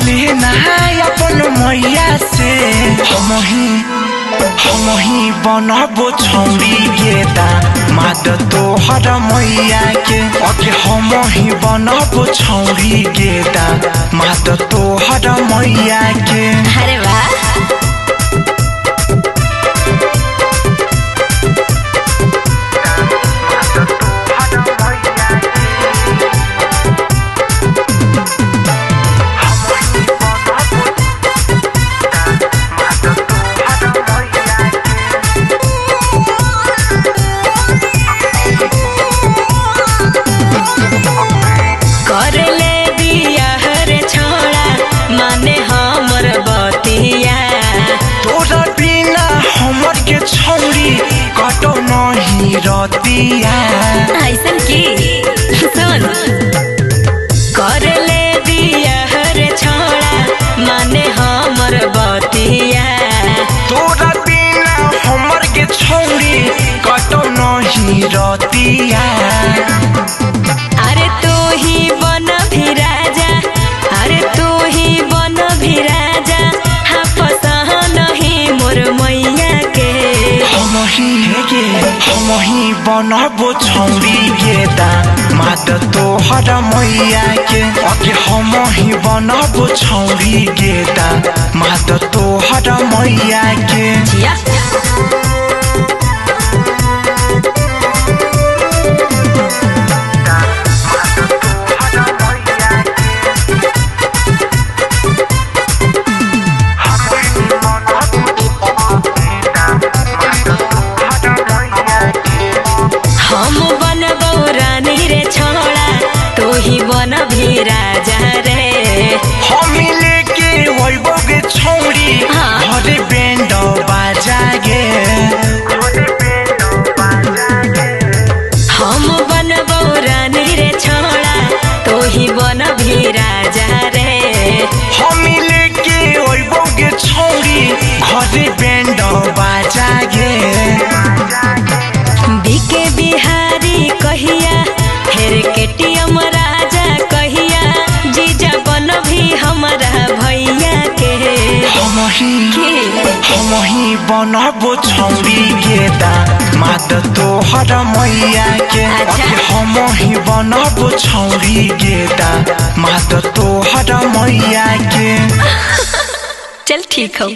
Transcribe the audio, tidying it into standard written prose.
लेना अपन मैया से हम ही बनबो छौरी गेदा माद तोहर मैया के अके हम ही बनबो छौरी गेदा माद तोहर मैया के। अरे वाह कटो नहीं रतिया ऐसन की सुन कर ले दिया हर छोड़ा माने हमर बतिया तोरा बिना हमर के छौरी कटो नहीं रतिया। अरे तू ही बन भी राजा अरे तू ही बन भी राजा हाँ पसह नहीं मोर मैया के हम ही बनबो छौरी गेदा माद तोहर मैया के अके हम ही बनबो छौरी गेदा माद तोहर मैया के। हम बनबो रानी रे छोड़ा तू ही बन भी राजा रे हम लेके वैबो गे छौरी घरे बैंड बाजा गे हम बनबो रानी रे छोड़ा तू ही बन भी राजा रे हम लेके वैबो गे छौरी घरे बैंड बाजा गे। बीके बिहारी कहिया हेर केटीएम राजा कहिया जीजा बन भी हमारा भैया के हम ही बनबो छौरी गेदा माद तोहर मैया के हम ही बनबो छौरी गेदा माद तोहर मैया के। चल ठीक हो।